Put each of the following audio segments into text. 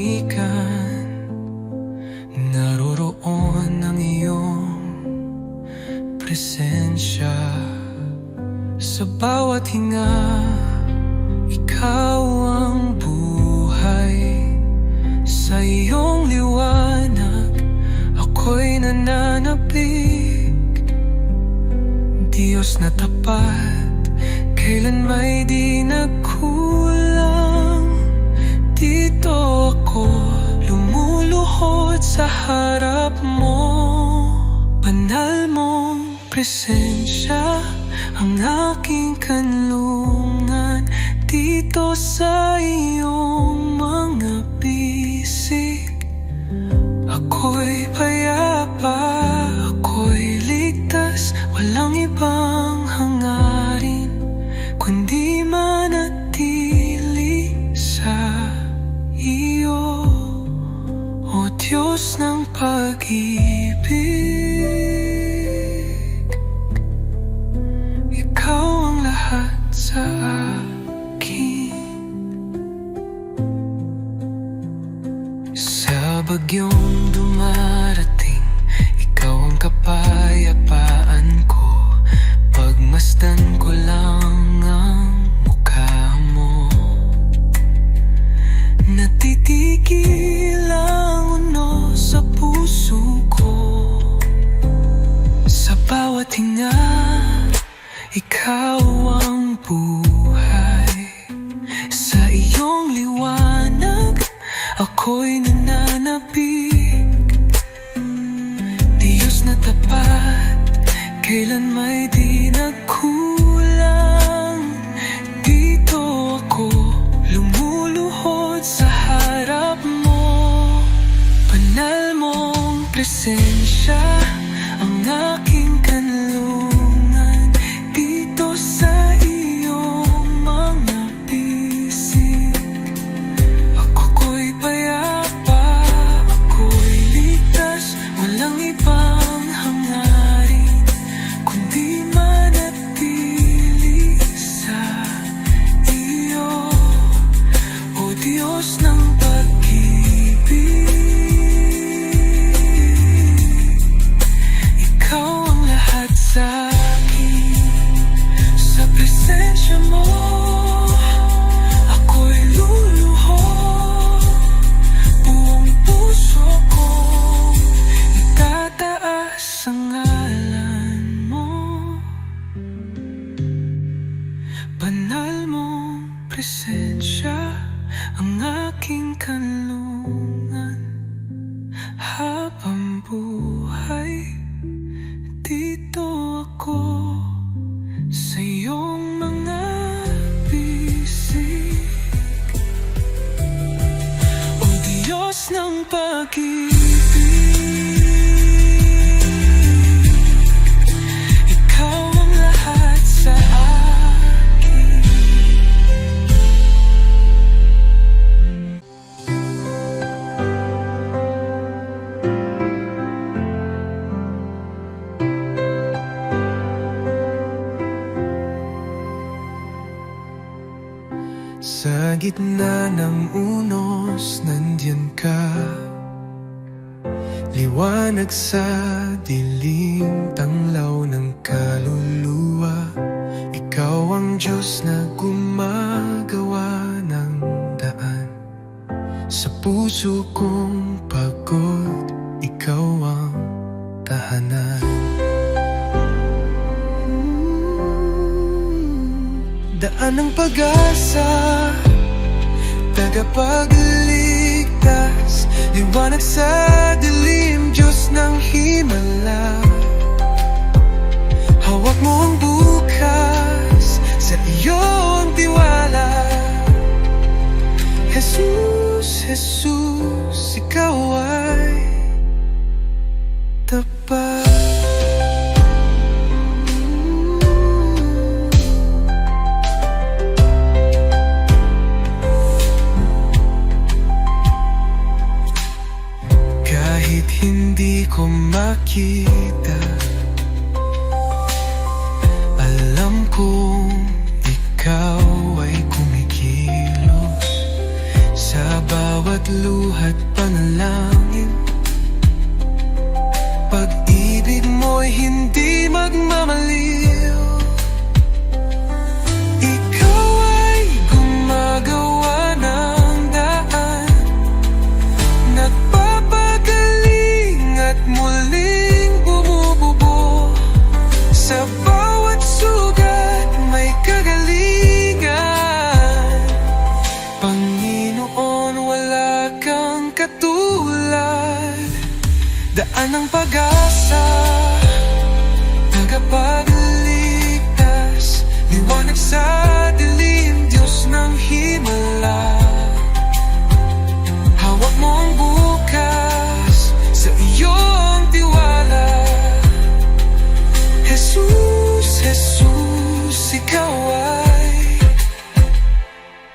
katahimikan, naroroon ang iyong presensya. Sa bawat hinga, ikaw ang buhay. Sa iyong liwanag, ako'y nananapig. Diyos na tapat, kailan may di nagkulang. Dito ako lumuluhod sa harap mo. Banal mong presensya ang aking kanlungan. Dito sa iyong mga bisig, ako'y payapa, ako'y ligtas. Walang ibang hangarin kundi manatili sa iyo, O Diyos ng pag-ibig. Ikaw ang lahat sa akin. Sa bagyong dumarating, ikaw ang kapayapaan ko. Pagmasdan ko lang ang mukha mo. Natitigil ang uno sa puso ko. Sa bawat hinga, ikaw ang buhay. Sa iyong liwanag, ako'y nananapig. Diyos na tapat, kailan may di nagkulang. Dito ako lumuluhod sa harap mo. Banal mong presensya ang aking kanlungan. Dito sa iyong mga bisig, ako'y payapa, ako'y ligtas. Walang ibang hangarin kundi manatili sa iyo, O Diyos ng pag-ibig. Ikaw ang lahat sa akin. Sa presensya mo, ako'y luluhod. Buong puso kong itataas ang ngalan mo. Banal mong presensya ang aking kanlungan. Habang buhay, dito ako sa iyong mga bisig, O Diyos ng pag-ibig. Ikaw ang lahat sa akin. Sa gitna ng unos, nandiyan ka. Liwanag sa dilim, tanglaw ng kaluluwa. Ikaw ang Diyos na gumagawa ng daan. Sa puso kong pagod, ikaw ang tahanan. Daan ng pag-asa, tagapagligtas. Liwanag sa dilim, Diyos ng himala. Hawak mo ang bukas, sa iyo ang tiwala. Jesus, Jesus, ikaw ay tapat. Hindi ko makita, alam kong ikaw ay kumikilos sa bawat bawat luha't panalangin. Pag-ibig mo'y hindi magmamaliw. Ikaw ay gumagawa ng daan, nagpapagaling at muling bumubuo. Sa bawat sugat may kagalingan. Panginoon, wala kang katulad. Daan ng pag-asa, tagapagligtas, liwanag sa dilim, Diyos ng himala. Hawak mo ang bukas, sa iyo ang tiwala. Jesus, Jesus, ikaw ay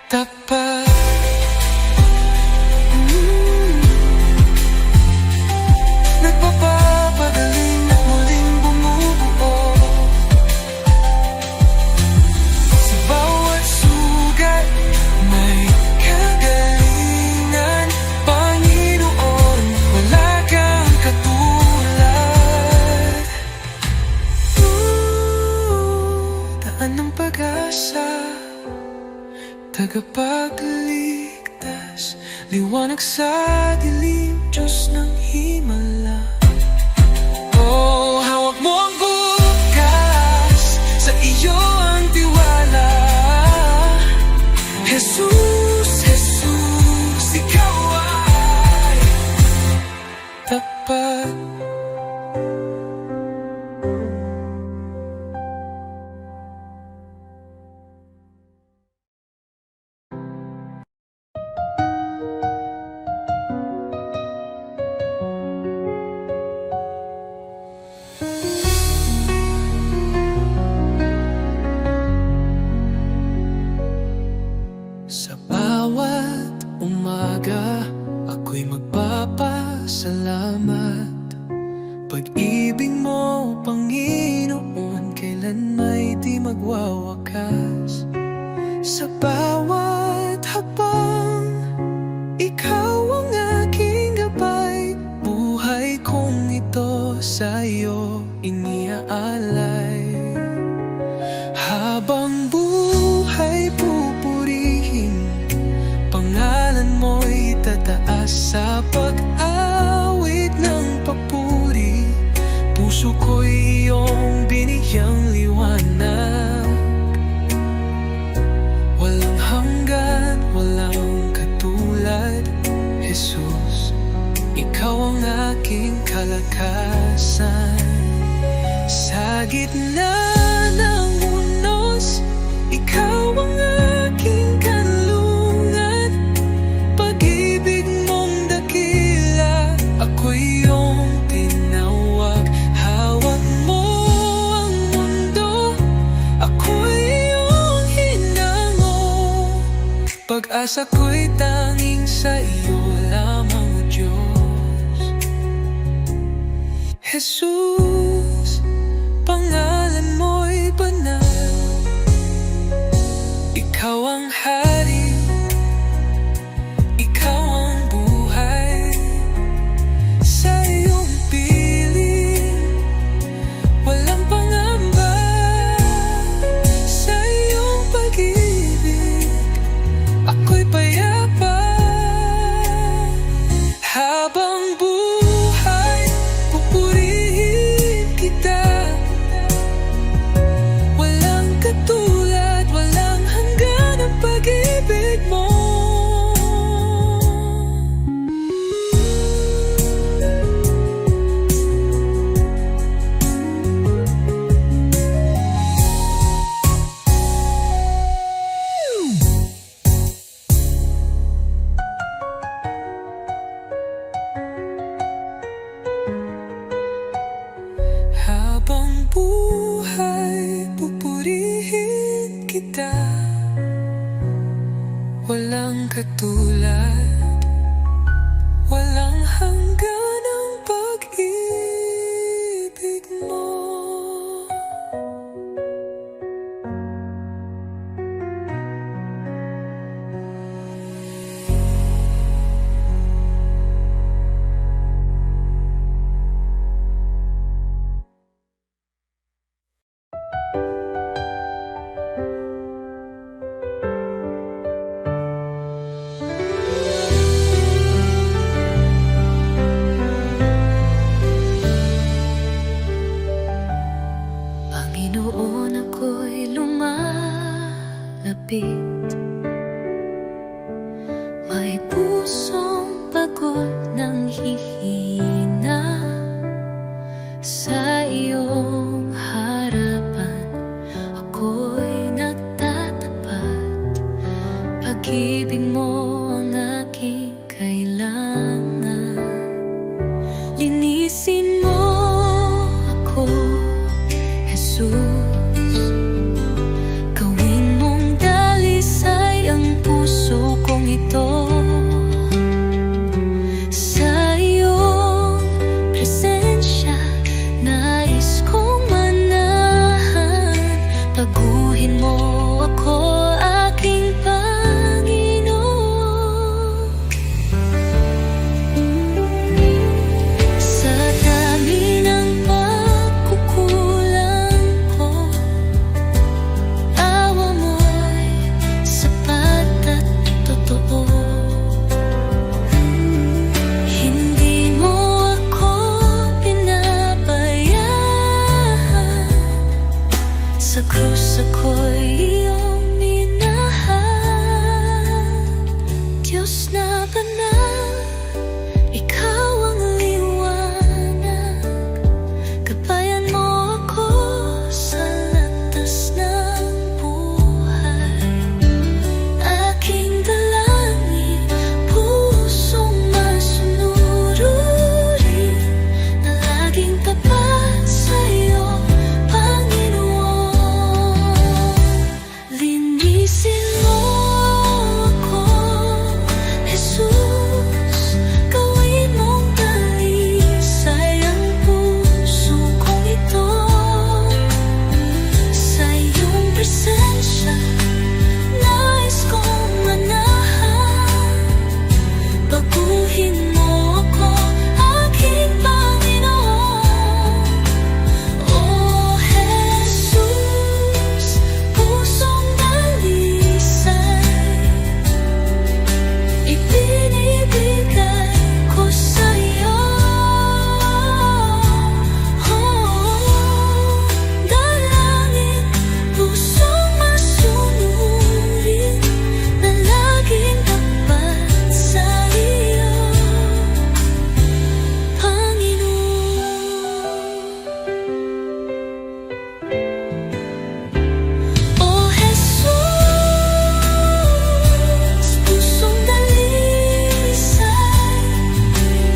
tapat. Nagpapagaling at muling bumubuo. Sa bawat sugat may kagalingan. Panginoon, wala kang katulad. Daan ng pag-asa, tagapagligtas, liwanag sa dilim, Diyos ng himala. Oh, hawak mo ang bukas, sa iyo ang tiwala. Jesus, Jesus, ikaw ay tapat. Sa bawat umaga, ako'y magpapasalamat. Pag-ibig mo, Panginoon, kailan may di magwawakas. Sa bawat hakbang, ikaw ang aking gabay. Buhay kong ito sa'yo iniaalay. Habang buhay pupurihin, pangalan mo'y tataas. Sa pag-awit ng papuri, puso ko'y iyong biniyang liwanag. Walang hanggan, walang katulad. Jesus, ikaw ang aking kalakasan. Sa gitna ng unos, ikaw ang aking kanlungan. Pag-ibig mong dakila, ako'y iyong tinawag. Hawak mo ang mundo, ako'y iyong hinango. Pag-asa ko'y tanging sa iyo lamang, O Diyos. Jesus, pangalan mo'y banal. Ikaw ang hari, ikaw ang buhay. Sa iyong piling, walang pangamba. Sa iyong pag-ibig, ako'y payapa. Habang buhay, pupurihin kita. Walang katulad, walang hanggan ang pag-ibig mo. Habang buhay, pupurihin kita. Walang katulad, walang hanggan ang pag-ibig mo. pagod ng hihina sa iyong harapan. Ako'y nagtatapat, pag-ibig mo ang aking kailangan. Linisin mo ako, Jesus. Gawin mong dalisay ang puso kong ito. Sa iyong presensya, nais kong manahan. Baguhin mo ako, aking Panginoon. Sa dami ng pagkukulang ko, awa mo'y sapat at totoo. Hindi mo ako pinabayaan, sa krus ako'y iyong minahal. Diyos na banal, ikaw ang liwanag. Gabayan mo ako sa landas ng buhay. Aking dalangin, pusong masunurin, na laging tapat sa'yo, Panginoon. Linisin mo ako, Jesus. Gawin mong dalisay ang puso kong ito. Sa iyong presensya, nais kong manahan. Baguhin mo ako, aking Panginoon. Oh Jesus, pusong dalisay, ibinibigay ko sa'yo. Dalangin, pusong masunurin, na laging tapat sa iyo, Panginoon. Oh Jesus, pusong dalisay,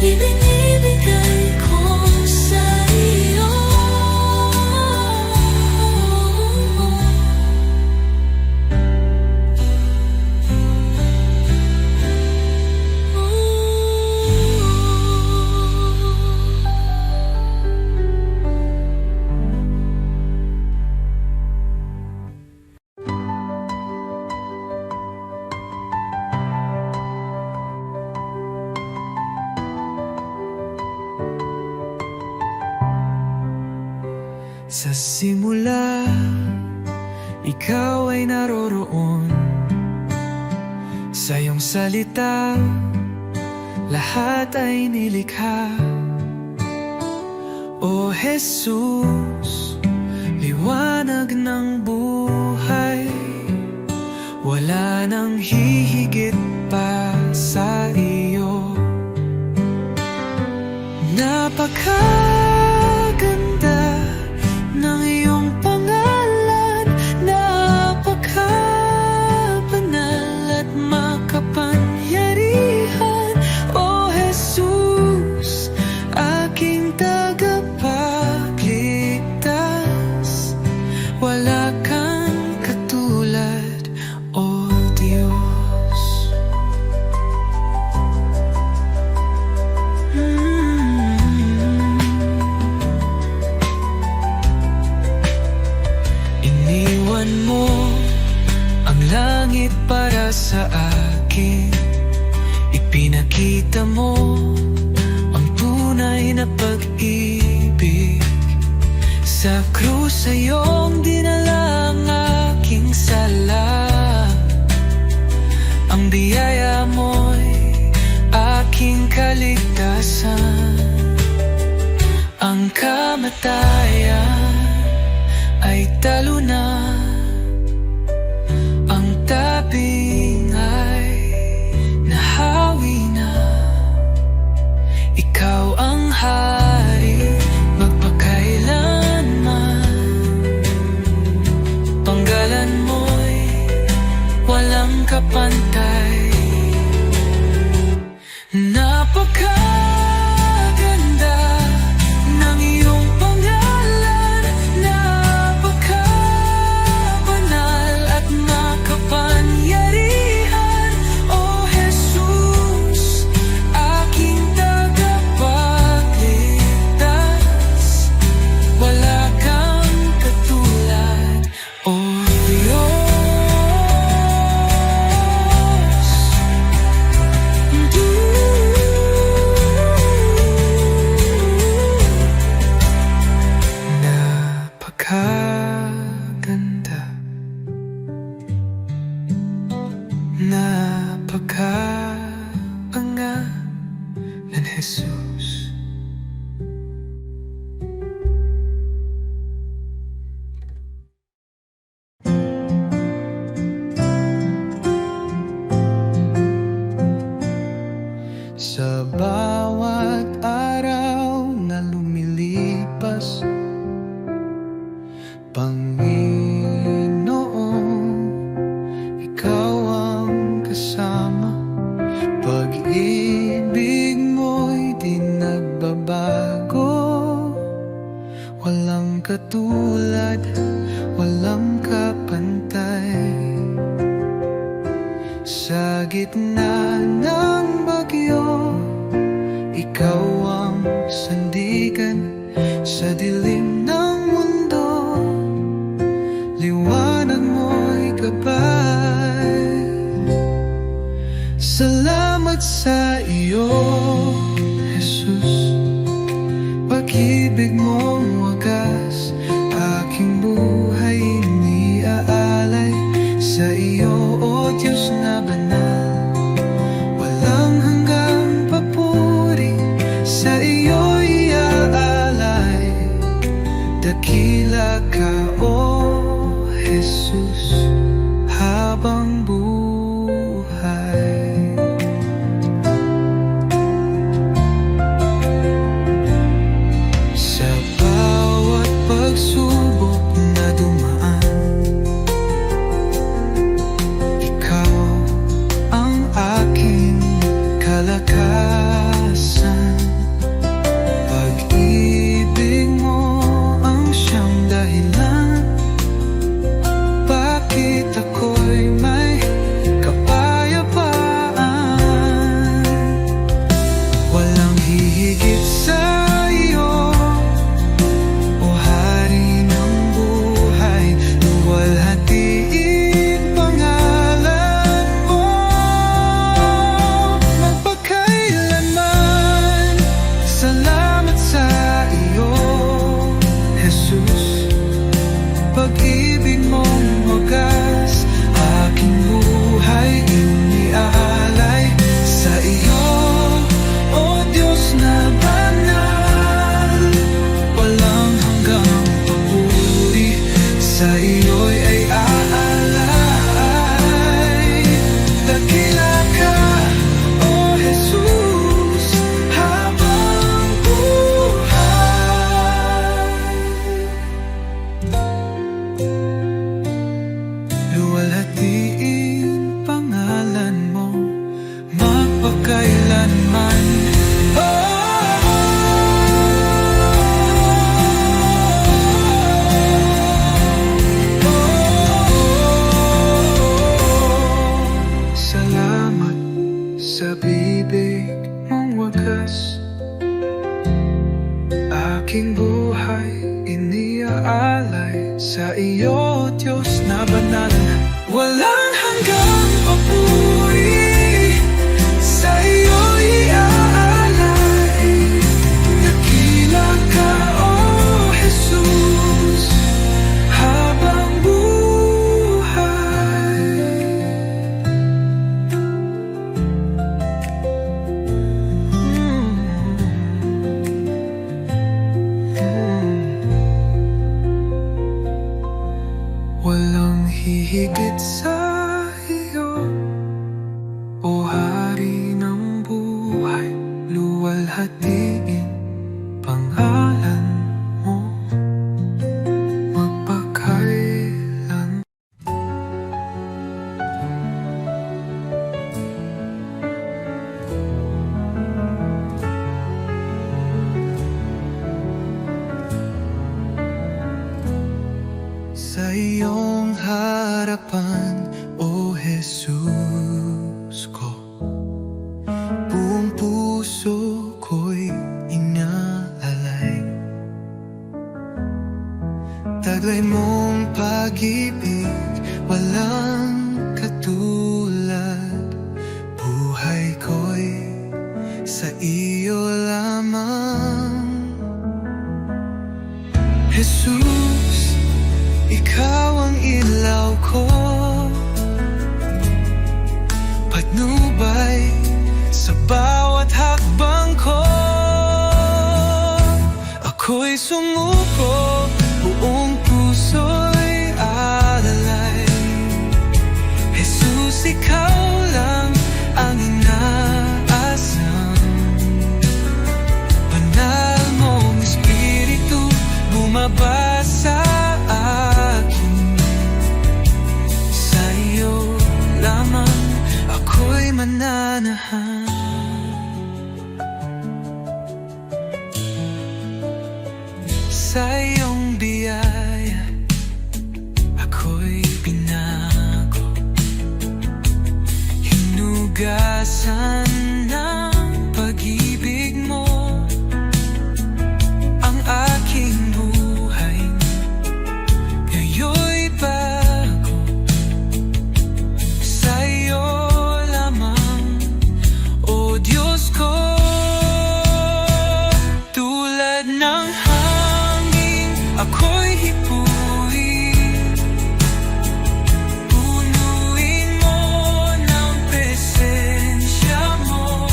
ibinibigay ko sa iyo. Sa simula, ikaw ay naroroon. Sa iyong salita, lahat ay nilikha. O Jesus, liwanag ng buhay, wala nang hihigit pa sa iyo. Napakaganda ng iyong pangalan, napakabanal at makapangyarihan. O Jesus, aking tagapagligtas, wala kang katulad, O Diyos. Iniwan mo ang langit para sa akin. Ipinakita mo ang tunay na pag-ibig. Sa krus iyong dinala ang aking sala. Ang biyaya mo'y aking kaligtasan. Ang kamatayan ay talo na, ang tabing ay nahawi na. Jesus. Sa bawat araw na lumilipas, Panginoon, Ikaw ang kasama. Pag-ibig mo'y di nagbabago, walang katulad, walang kapantay. Sa gitna ng bagyo, Ikaw ang sandigan. Sa dilim ng mundo, liwanag mo'y gabay. Salamat sa iyo, Jesus. Pag-ibig mong wagas, aking buhay iniaalay. Sa iyo, O Diyos na banal, walang hanggang papuri. Sa iyo iaalay, dakila ka, O Jesus, habang buhay. Sa bawat pagsubok na dumaan, Ikaw ang aking kalakasan. Pag-ibig mo ang siyang dahilan, bakit ako'y may kapayapaan. Walang hihigit sa iyo, O Hari ng buhay. Luwalhatiin pangalan mo magpakailanman. Salamat sa iyo, Jesus. Pag-ibig mong wagas, aking buhay iniaalay. Sa iyo, O Diyos na banal, walang hanggang papuri. Sa iyo'y ay aalay. Dakila ka, O Jesus, habang buhay. Luwalhatiin pangalan mo magpakailanman. Salamat sa bibig mong wagas, aking buhay iniaalay. Sa iyo, Diyos na banal, walang hanggang papuri. Sa iyo iaalay, dakila ka, O Jesus, habang buhay. Walang hihigit sa iyo, O Hari ng buhay. Luwalhatiin pangalan mo magpakailan. Sa iyong harapan, O Jesus ko, buong puso ko'y inaalay. Taglay mong pag-ibig, walang katulad. Buhay ko'y sa iyo lamang. Jesus, Ikaw ang ilaw ko, patnubay sa bawat hakbang ko. Ako'y sumuko, buong puso'y alalay. Jesus, ikaw lang ang inaasam. Banal mong Espiritu bumaba sa akin. Sa iyo lamang ako'y mananahan. Sa iyong biyaya ako'y binago, hinugasan ng pag-ibig mo ang aking buhay. Ngayon'y bago, sa iyo lamang, o Diyos ko. Tulad ng ako'y hipuin, punuin mo ng presensya mo.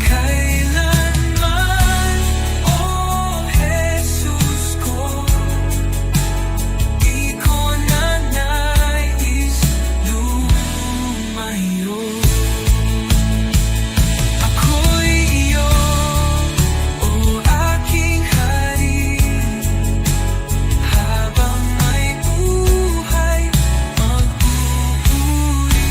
Kailanman, o Jesus ko, di ko na nais lumayo. Ako'y iyo, o aking hari. Habang may buhay, magpupuri.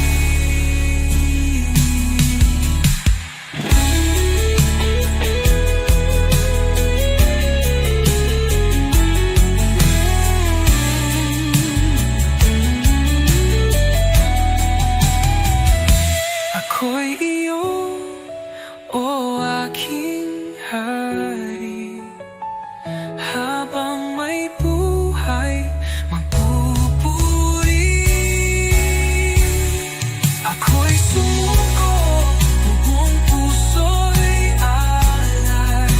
Ako'y iyo, o aking hari. Habang may buhay, magpupuri. Ako'y sumuko, buong puso'y alay.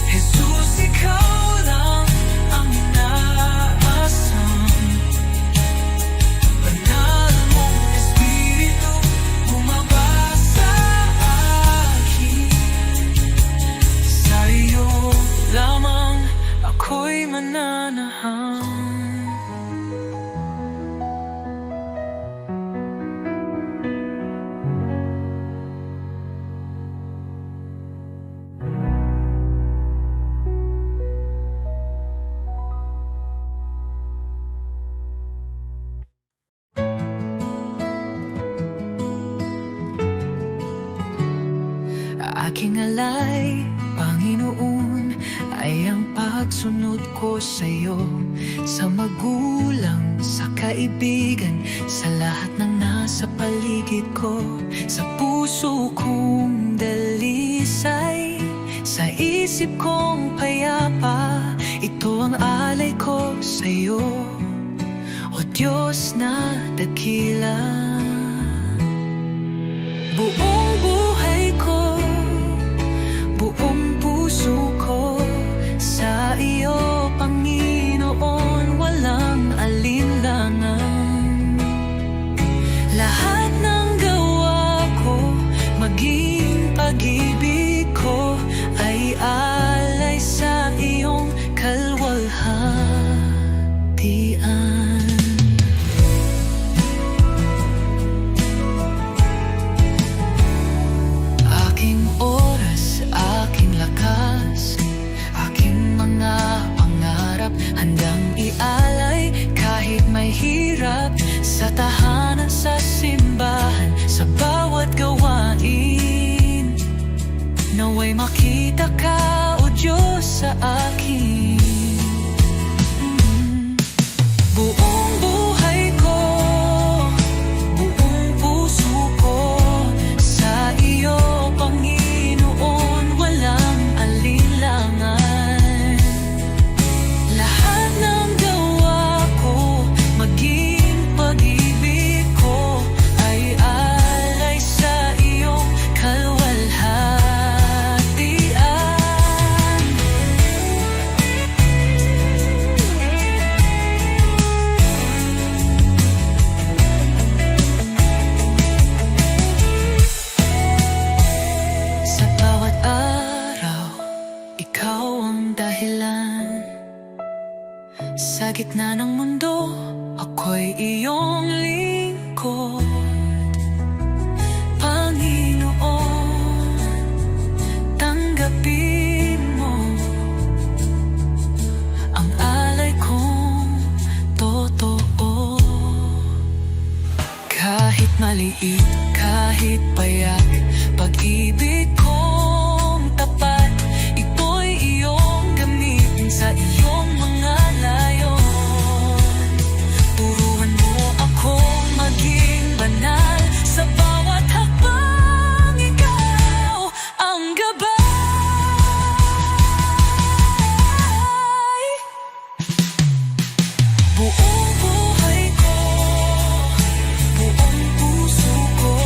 Jesus, ikaw lang ang inaasam. Banal mong Espiritu bumaba sa akin. Sa iyo lamang ako'y mananahan. Aking alay, Panginoon, ay ang pagsunod ko sa'yo. Sa magulang, sa kaibigan, sa lahat ng nasa paligid ko. Sa puso kong dalisay, sa isip kong payapa, ito ang alay ko sa'yo, o Diyos na dakila. Buong buhay ko, buong puso ko, sa iyo, Panginoon, walang alinlangan. Lahat ng gawa ko, maging pag-ibig ko, ay alay sa iyong kalwalhatian. Aking oras, aking lakas, aking mga pangarap, handang ialay kahit may hirap. Sa tahanan, sa simbahan, sa bawat gawain, naway makita ka, o Diyos, sa akin. Buong buhay ko, buong puso ko, sa iyo, Panginoon, gitna ng mundo, ako'y iyong lingkod. Panginoon, tanggapin mo ang alay kong totoo. Kahit maliit, kahit payak, pag-ibig kong tapat, ito'y iyong gamitin sa iyong mga layon. Turuan mo akong maging banal sa bawat hakbang, ikaw ang gabay. Buong buhay ko, buong puso ko,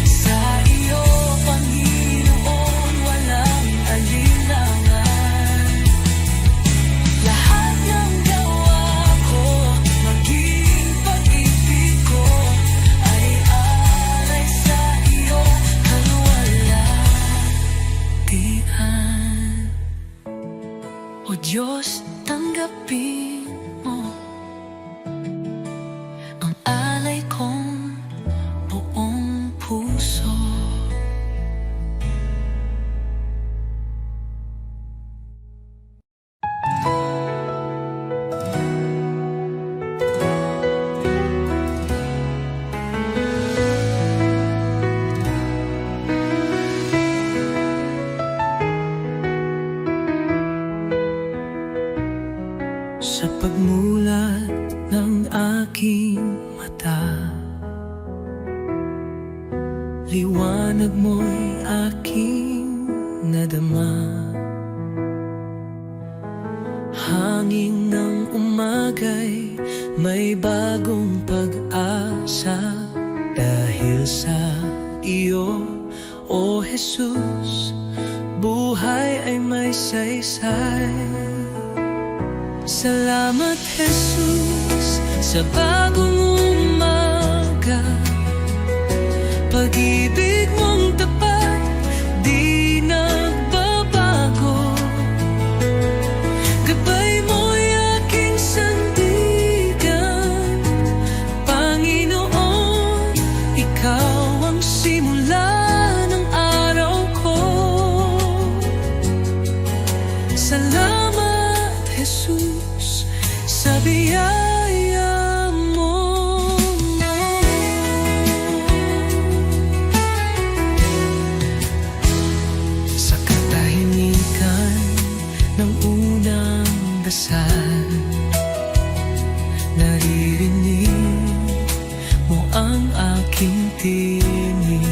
sa iyo, Panginoon, walang alinlangan. Lahat ng gawa ko, maging pag-ibig ko, ay alay sa iyo, kaluwalhatian. O Diyos, tanggapin mo ang alay kong buong puso. Sa pagmulat ng aking mata, liwanag mo'y aking nadama. Hangin ng umagay, may bagong pag-asa. Dahil sa iyo, O Jesus, buhay ay may saysay. Salamat, Jesus, sa bagong umaga. Pag-ibig mong tapat, di nagbabago. Gabay mo'y aking sandigan. Panginoon, ikaw ang simula ng araw ko. Salamat, Jesus, sa biyaya mo. Sa katahimikan ng unang dasal, naririnig mo ang aking tinig.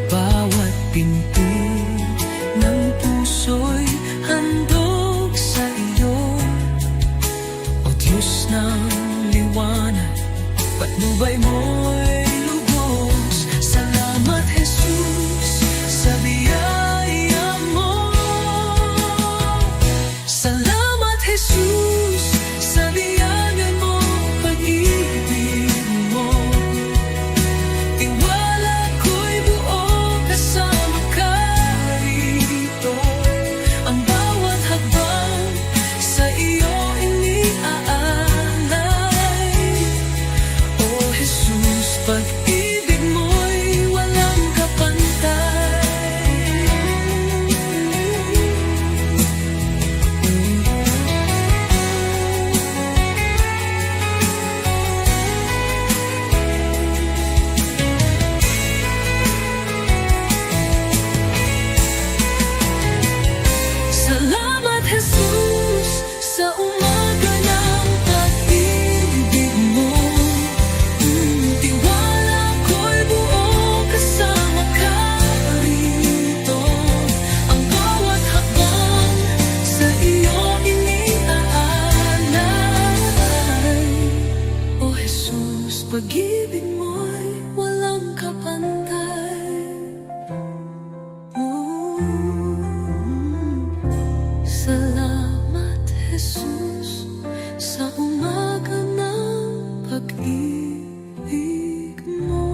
Bawat pinto ng puso'y handog sa iyo. O Diyos ng liwanag, patnubay mo'y lubos. Salamat, Jesus, sa biyaya mo. Salamat, Jesus, sa biyaya mo, pag-ibig mo. Tiwala ko'y buo kasama ka rito. Ang bawat hakbang sa iyo iniaalay. O Jesus, pag-ibig mo'y walang kapantay. Salamat, Jesus, sa umaga ng pag-ibig mo. Tiwala ko'y buo kasama ka rito. Ang bawat hakbang sa iyo iniaalay. O Jesus, pag-ibig mo'y walang kapantay. Salamat, Jesus, sa umaga ng pag-ibig mo.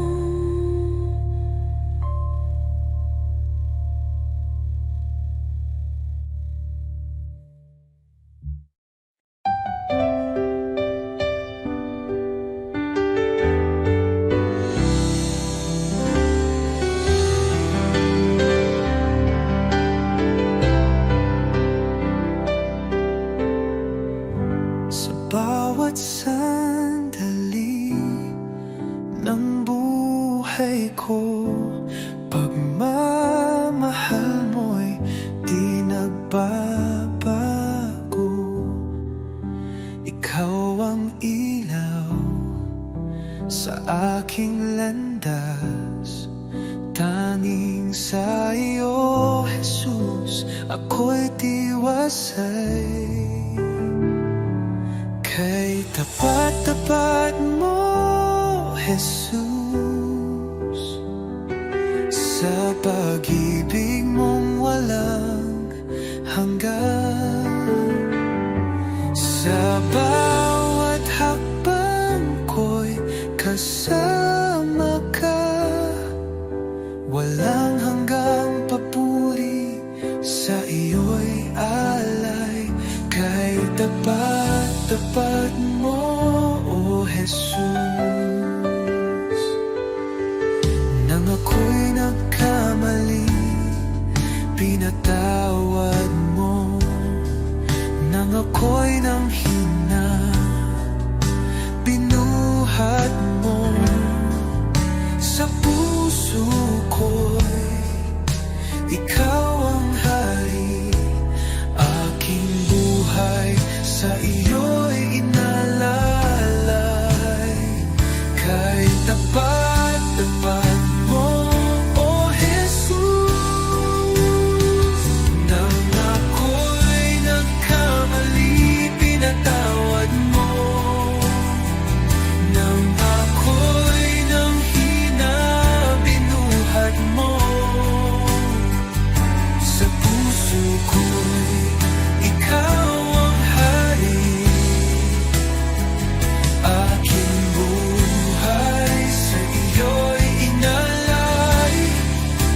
sa iyo, Jesus, ako'y tiwasay. Kay tapat-tapat mo, Jesus, sa pag-ibig mong walang hanggan. Sa bawat hakbang ko'y kasama ka, walang hanggang papuri, sa iyo'y alay. Kay tapat-tapat mo, O Jesus, nang ako'y nagkamali, pinatawad mo. Nang ako'y nanghina, binuhat mo. Sa puso ko'y ikaw ang hari, aking buhay sa iyo'y inalalay. Kay tapat-tapat mo, O Jesus, nang ako'y nagkamali, pinatawad mo. Nang ako'y nanghina, binuhat mo. Sa puso ko'y ikaw ang hari, aking buhay sa iyo'y inalay.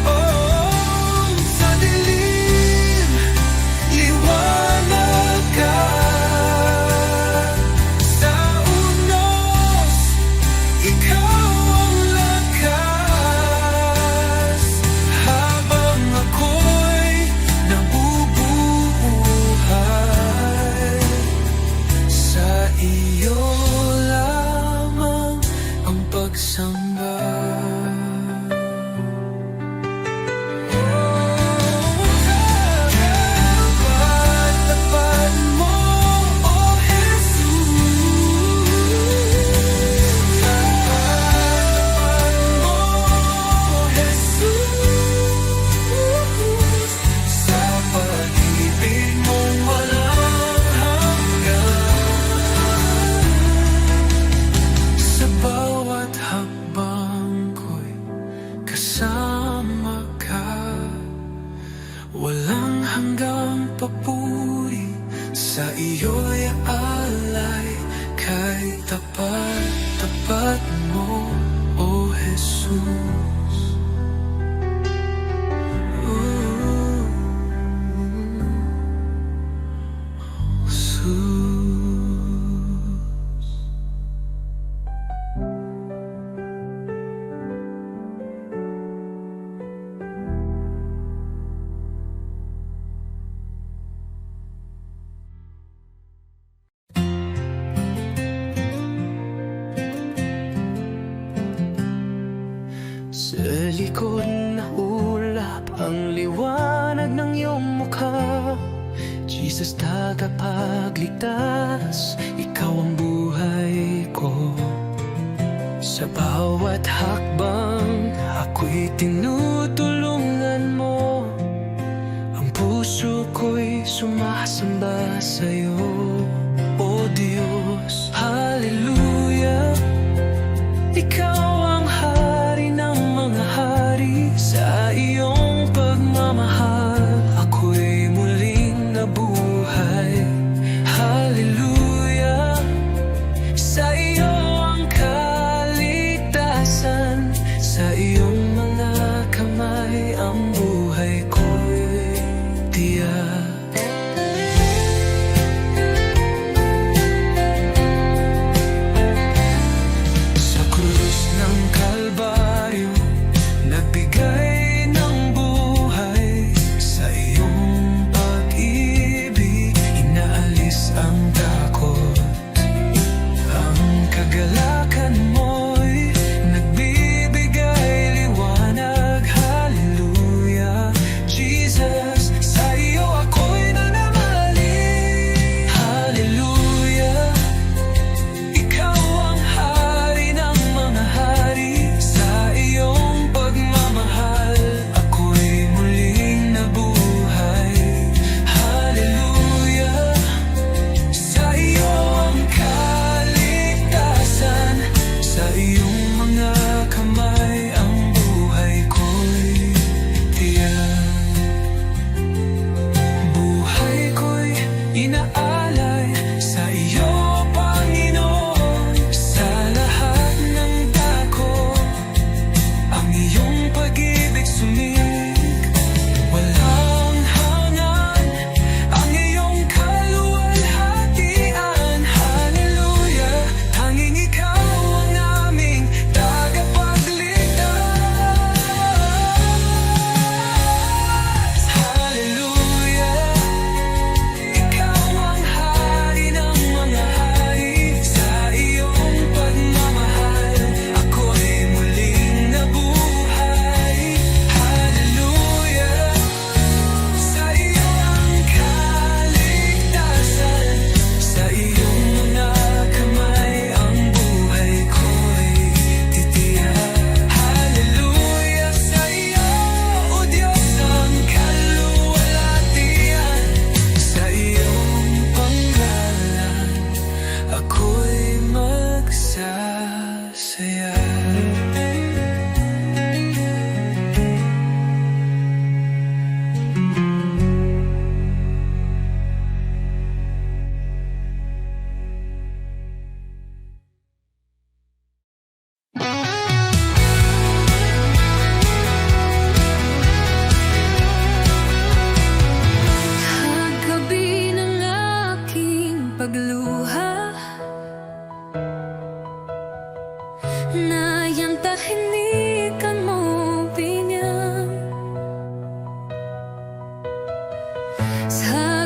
Oh, sa dilim, liwanag ka. Sa unos, ikaw ang lakas. Habang ako'y nabubuhay, sa iyo lamang ang pagsamba. Tapat-tapat mo, O Jesus. Tapat-tapat mo, O Jesus. Sa pag-ibig mong walang hanggan. Sa bawat hakbang ko'y kasama ka, walang hanggang papuri, sa iyo'y alay. Kay tapat-tapat mo, O Jesus. Ooh, Jesus. Sa likod na ulap ang liwanag ng iyong mukha, Jesus, tagapagligtas, ikaw ang buhay ko. Sa bawat hakbang, ako'y tinutulungan mo. Ang puso ko'y sumasamba sa'yo, O Diyos. Hallelujah, ikaw ang hari ng mga hari. Sa iyong pagmamahal, ako'y muling nabuhay. Hallelujah, sa iyo ang kaligtasan. Sa iyong mga kamay,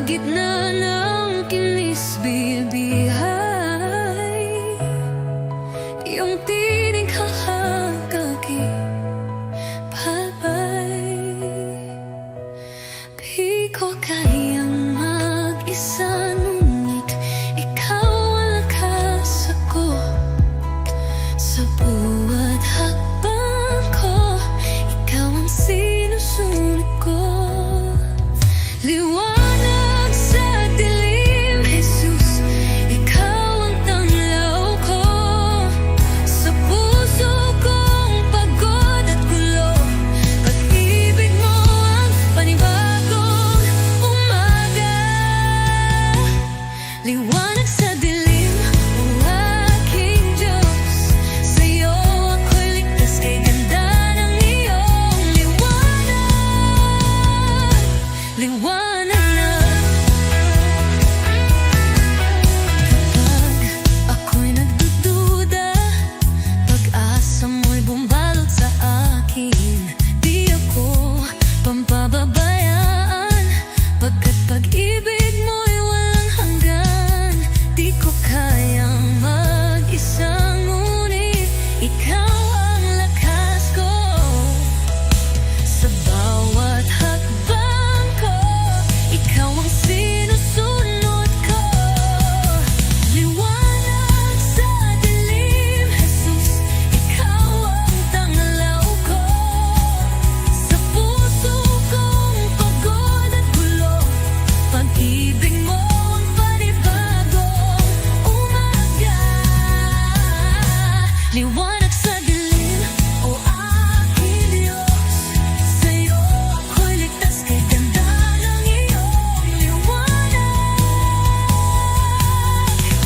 gitna ng kinis-bilbihay, iyong tinig kakakipalpay. Di ko kayang mag-isa, ngunit ikaw ang lakas ako. Sa buhat hakbang ko, ikaw ang sinusunod ko. Liwanag sa dilim, Jesus, ikaw ang tanglaw ko. Sa puso kong pagod at gulo, pag-ibig mo ang panibagong umaga. Liwanag sa dilim, o aking Diyos, sa'yo ako'y ligtas kay ganda ng iyong liwanag. Liwanag na. Kapag ako'y nagdududa, pag-asa mo'y bumalot sa akin. Di ako pampababayaan, pagkat pag-ibig mo'y walang hanggan. Di ko kayang mag-isa, ngunit ikaw ang lakas ko. Sa bawat hakbang ko, ikaw ang sinusunod ko. Liwanag sa dilim, Jesus, ikaw ang tanglaw ko. Sa puso kong pagod at gulo, pag-ibig mo ang panibagong umaga. Liwanag sa dilim, o aking Diyos, sa'yo ako'y ligtas kay ganda ng iyong liwanag.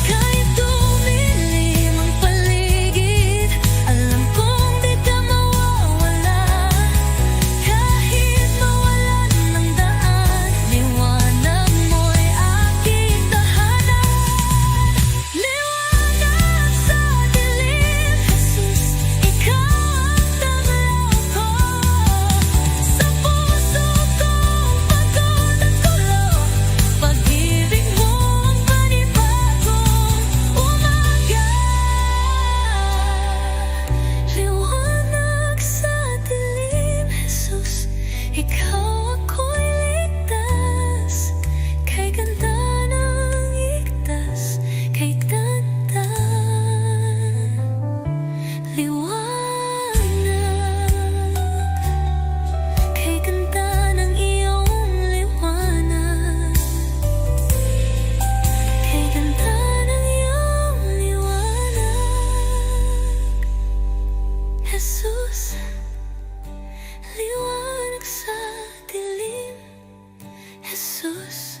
Kahit dumilim ang paligid, alam kong di ka mawawala. Kahit mawalan ng daan, liwanag mo'y aking tahanan. Liwanag sa dilim, Jesus, ikaw ang tanglaw ko. Sa puso kong pagod at gulo, pag-ibig mo ang panibagong umaga. Liwanag sa dilim, Jesus, ikaw ako'y ligtas kay ganda ng igtas, kay ganda. Liwanag kay ganda ng iyong liwanag, kay ganda ng iyong liwanag. Jesus, liwanag sa dilim, Jesus.